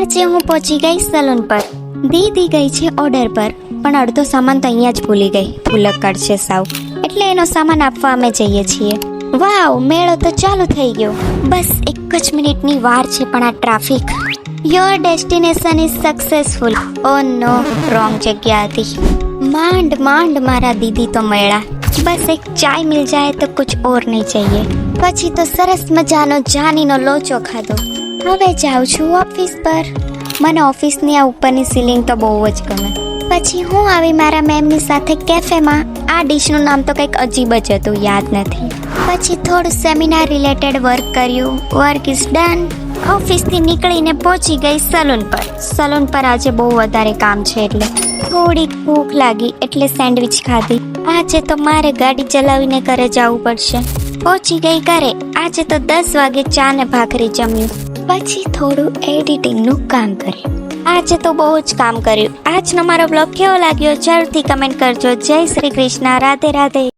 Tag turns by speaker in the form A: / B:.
A: આજે હું પહોંચી ગઈ સલૂન પર. દીદી ગઈ છે ઓર્ડર પર, પણ અડધો સામાન તો અહીંયા જ ભૂલી ગઈ. ભૂલક્કડ છે સાવ. એટલે એનો સામાન આપવા અમે જઈએ છીએ. વાવ, મેળો તો ચાલુ થઈ ગયો. બસ એક જ મિનિટની વાર છે, પણ આ traffic. Your destination is successful. Oh no, wrong જગ્યા હતી. માંડ માંડ મારા દીદી તો મળ્યા. બસ એક ચાય મિલ જાય તો કુછ ઓર નહીં चाहिए. પછી તો સરસ મજાનો જાનીનો લોચો ખાધો. હવે જાઉં છું ઓફિસ પર. મને ઓફિસની આ ઉપરની સીલિંગ તો બહુ જ ગમે. પછી હું આવી મારા મેમની સાથે કેફેમાં. આ ડિશનું નામ તો કંઈક અજીબ જ હતું, યાદ નથી. પછી થોડું સેમિનાર રિલેટેડ વર્ક કર્યું. Work is done. ઓફિસથી નીકળીને પહોંચી ગઈ સલૂન પર. સલૂન પર આજે બહુ વધારે કામ છે, એટલે થોડીક ભૂખ લાગી એટલે સેન્ડવિચ ખાધી. આજે તો મારે ગાડી ચલાવીને ઘરે જવું પડશે. પહોંચી ગઈ ઘરે. આજે તો 10 વાગે ચા ને ભાખરી જમ્યું. પછી થોડું એડિટિંગનું કામ કર્યું. આજે તો બહુ જ કામ કર્યું. આજનો મારો બ્લોગ કેવો લાગ્યો જરૂરથી કમેન્ટ કરજો. જય શ્રી કૃષ્ણ. રાધે રાધે.